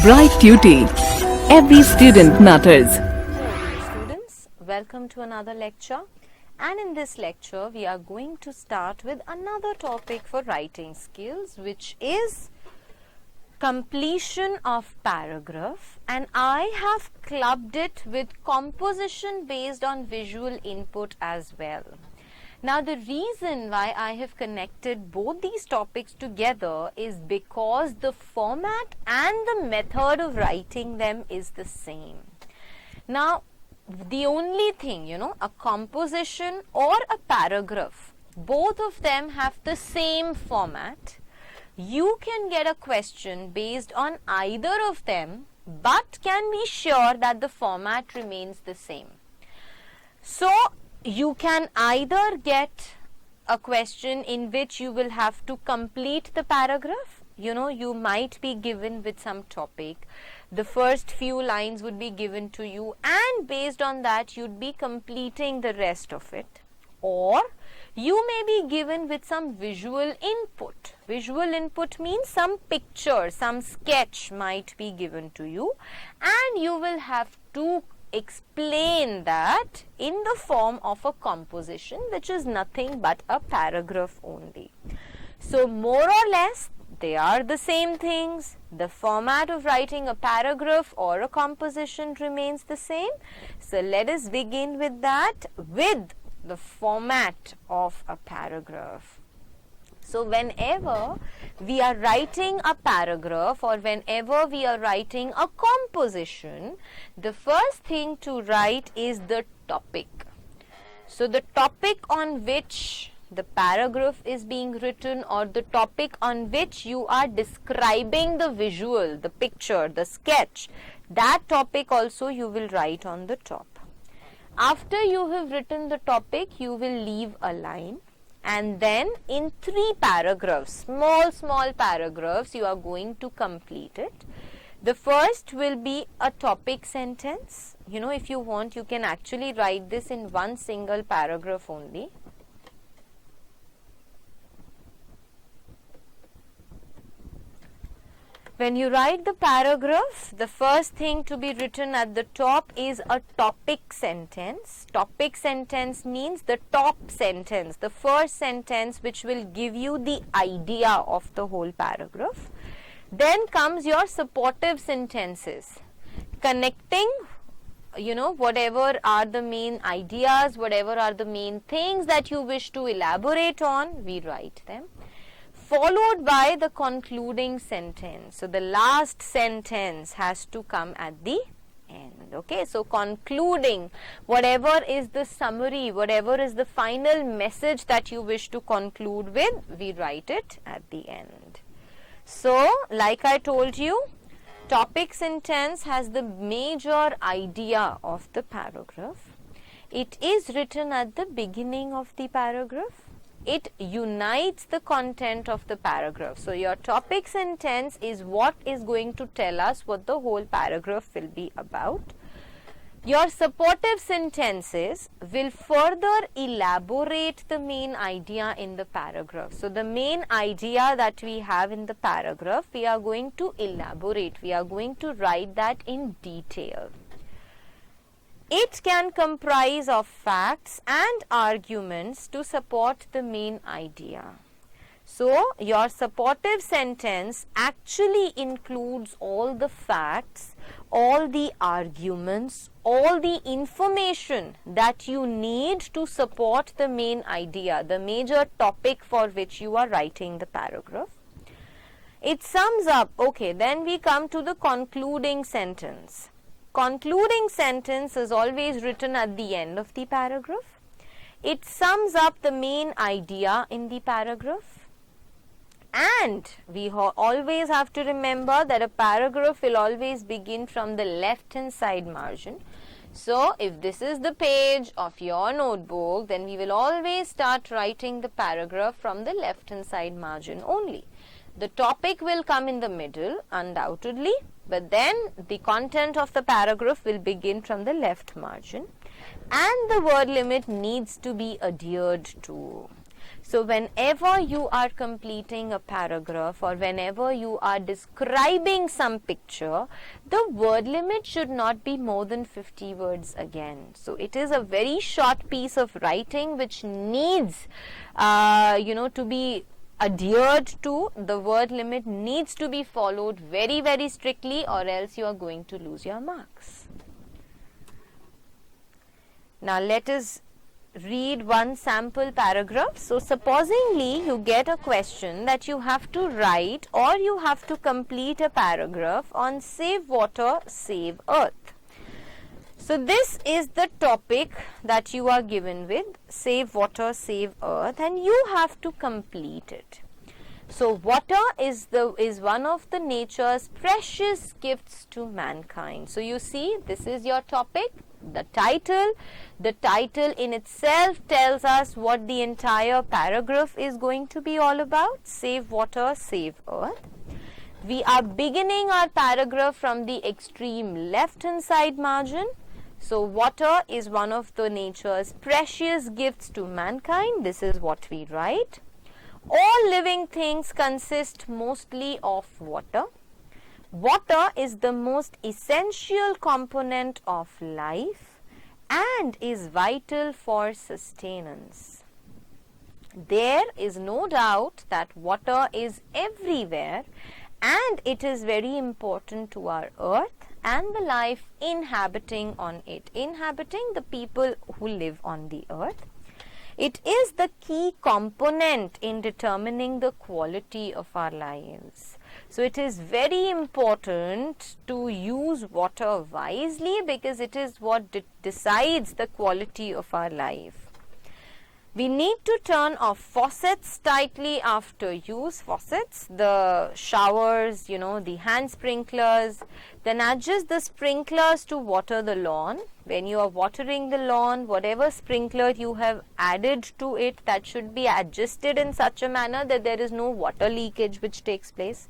Bright Tuty. Every student matters. Students, welcome to another lecture, and in this lecture we are going to start with another topic for writing skills, which is completion of paragraph, and I have clubbed it with composition based on visual input as well. Now, the reason why I have connected both these topics together is because the format and the method of writing them is the same. Now, the only thing, a composition or a paragraph, both of them have the same format. You can get a question based on either of them, but can be sure that the format remains the same. So, you can either get a question in which you will have to complete the paragraph. You might be given with some topic. The first few lines would be given to you, and based on that, you'd be completing the rest of it. Or you may be given with some visual input. Visual input means some picture, some sketch might be given to you, and you will have to explain that in the form of a composition, which is nothing but a paragraph only. So, more or less, they are the same things. The format of writing a paragraph or a composition remains the same. So, let us begin with that, with the format of a paragraph. So, whenever we are writing a paragraph or whenever we are writing a composition, the first thing to write is the topic. So, the topic on which the paragraph is being written, or the topic on which you are describing the visual, the picture, the sketch, that topic also you will write on the top. After you have written the topic, you will leave a line. And then in 3 paragraphs, small paragraphs, you are going to complete it. The first will be a topic sentence. If you want, you can actually write this in one single paragraph only. When you write the paragraph, the first thing to be written at the top is a topic sentence. Topic sentence means the top sentence, the first sentence which will give you the idea of the whole paragraph. Then comes your supportive sentences, connecting, whatever are the main ideas, whatever are the main things that you wish to elaborate on, we write them. Followed by the concluding sentence. So, the last sentence has to come at the end. Okay, so concluding, whatever is the summary, whatever is the final message that you wish to conclude with, we write it at the end. So, like I told you, topic sentence has the major idea of the paragraph. It is written at the beginning of the paragraph. It unites the content of the paragraph. So, your topic sentence is what is going to tell us what the whole paragraph will be about. Your supportive sentences will further elaborate the main idea in the paragraph. So, the main idea that we have in the paragraph, we are going to elaborate. We are going to write that in detail. It can comprise of facts and arguments to support the main idea. So, your supportive sentence actually includes all the facts, all the arguments, all the information that you need to support the main idea, the major topic for which you are writing the paragraph. It sums up, okay, then we come to the concluding sentence. Concluding sentence is always written at the end of the paragraph. It sums up the main idea in the paragraph. And we always have to remember that a paragraph will always begin from the left hand side margin. So, if this is the page of your notebook, then we will always start writing the paragraph from the left hand side margin only. The topic will come in the middle, undoubtedly, but then the content of the paragraph will begin from the left margin, and the word limit needs to be adhered to. So whenever you are completing a paragraph or whenever you are describing some picture, the word limit should not be more than 50 words again. So it is a very short piece of writing which needs, to be adhered to. The word limit needs to be followed very, very strictly, or else you are going to lose your marks. Now let us read one sample paragraph. So supposingly you get a question that you have to write or you have to complete a paragraph on save water, save earth. So this is the topic that you are given with, save water, save earth, and you have to complete it. So water is one of the nature's precious gifts to mankind. So you see, this is your topic. The title in itself tells us what the entire paragraph is going to be all about. Save water, save earth. We are beginning our paragraph from the extreme left hand side margin. So water is one of the nature's precious gifts to mankind. This is what we write. All living things consist mostly of water. Water is the most essential component of life and is vital for sustenance. There is no doubt that water is everywhere and it is very important to our earth and the life inhabiting on it, inhabiting the people who live on the earth. It is the key component in determining the quality of our lives. So it is very important to use water wisely because it is what decides the quality of our life. We need to turn off faucets tightly after use. Faucets, the showers, the hand sprinklers. Then adjust the sprinklers to water the lawn. When you are watering the lawn, whatever sprinkler you have added to it, that should be adjusted in such a manner that there is no water leakage which takes place.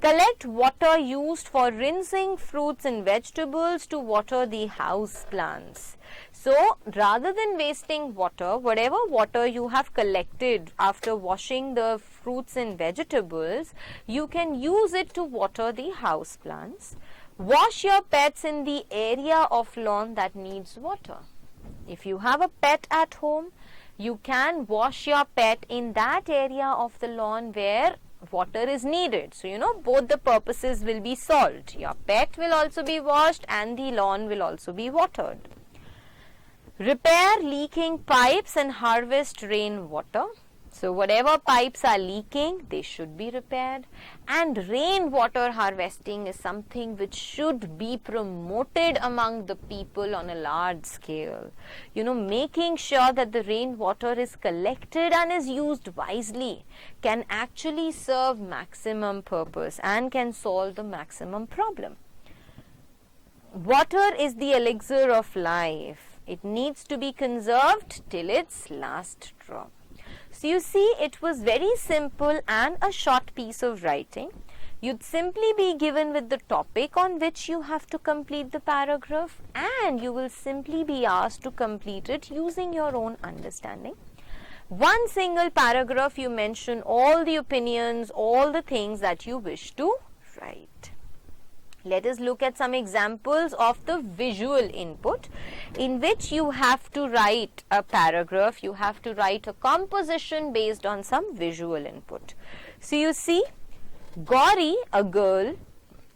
Collect water used for rinsing fruits and vegetables to water the house plants. So, rather than wasting water, whatever water you have collected after washing the fruits and vegetables, you can use it to water the house plants. Wash your pets in the area of lawn that needs water. If you have a pet at home, you can wash your pet in that area of the lawn where water is needed. So, both the purposes will be solved. Your pet will also be washed and the lawn will also be watered. Repair leaking pipes and harvest rainwater. So, whatever pipes are leaking, they should be repaired. And rainwater harvesting is something which should be promoted among the people on a large scale. Making sure that the rainwater is collected and is used wisely can actually serve maximum purpose and can solve the maximum problem. Water is the elixir of life. It needs to be conserved till its last drop. So you see, it was very simple and a short piece of writing. You'd simply be given with the topic on which you have to complete the paragraph, and you will simply be asked to complete it using your own understanding. One single paragraph, you mention all the opinions, all the things that you wish to write. Let us look at some examples of the visual input in which you have to write a paragraph, you have to write a composition based on some visual input. So you see, Gauri, a girl,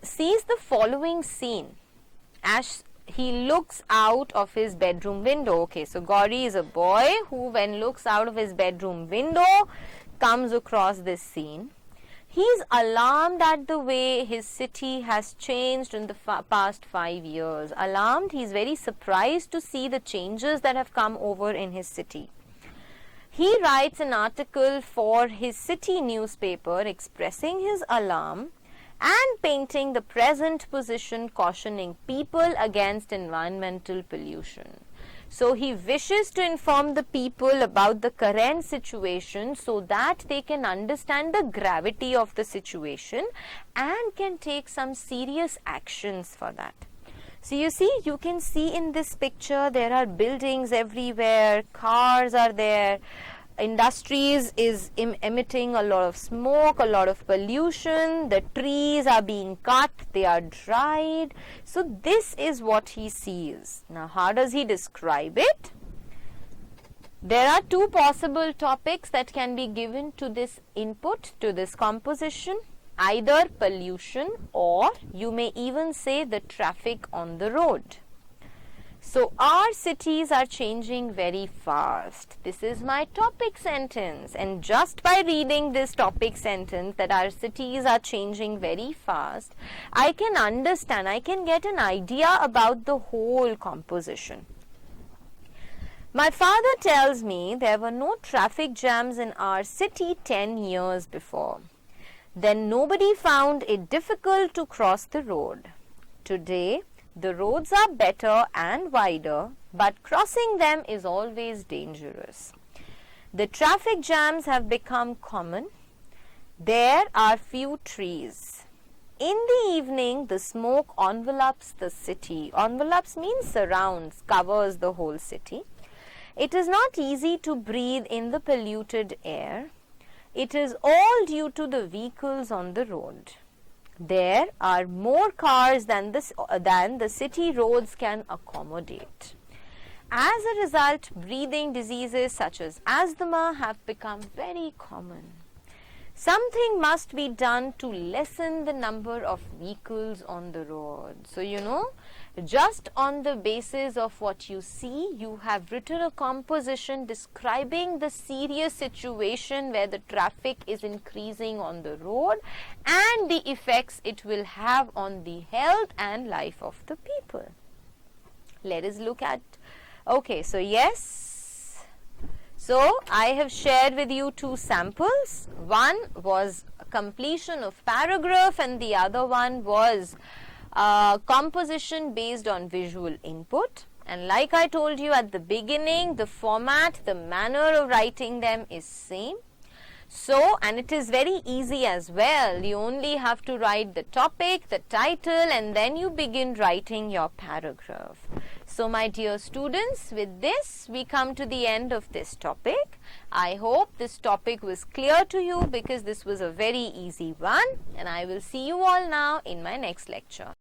sees the following scene as he looks out of his bedroom window. Okay, so Gauri is a boy who, when looks out of his bedroom window, comes across this scene. He is alarmed at the way his city has changed in the past 5 years. Alarmed, he is very surprised to see the changes that have come over in his city. He writes an article for his city newspaper expressing his alarm and painting the present position, cautioning people against environmental pollution. So he wishes to inform the people about the current situation so that they can understand the gravity of the situation and can take some serious actions for that. So you can see in this picture there are buildings everywhere, cars are there, industries is emitting a lot of smoke, a lot of pollution, the trees are being cut, they are dried. So this is what he sees. Now how does he describe it? There are two possible topics that can be given to this input, to this composition, either pollution or you may even say the traffic on the road. So our cities are changing very fast. This is my topic sentence, and just by reading this topic sentence that our cities are changing very fast, I can understand, I can get an idea about the whole composition. My father tells me there were no traffic jams in our city 10 years before. Then nobody found it difficult to cross the road. Today, the roads are better and wider, but crossing them is always dangerous. The traffic jams have become common. There are few trees. In the evening, the smoke envelops the city. Envelops means surrounds, covers the whole city. It is not easy to breathe in the polluted air. It is all due to the vehicles on the road. There are more cars than the city roads can accommodate. As a result, breathing diseases such as asthma have become very common. Something must be done to lessen the number of vehicles on the road. So, just on the basis of what you see, you have written a composition describing the serious situation where the traffic is increasing on the road and the effects it will have on the health and life of the people. Let us look at, okay, so yes. So, I have shared with you two samples. One was completion of paragraph and the other one was composition based on visual input. And like I told you at the beginning, the format, the manner of writing them is same. So, and it is very easy as well. You only have to write the topic, the title, and then you begin writing your paragraph. So, my dear students, with this, we come to the end of this topic. I hope this topic was clear to you because this was a very easy one, and I will see you all now in my next lecture.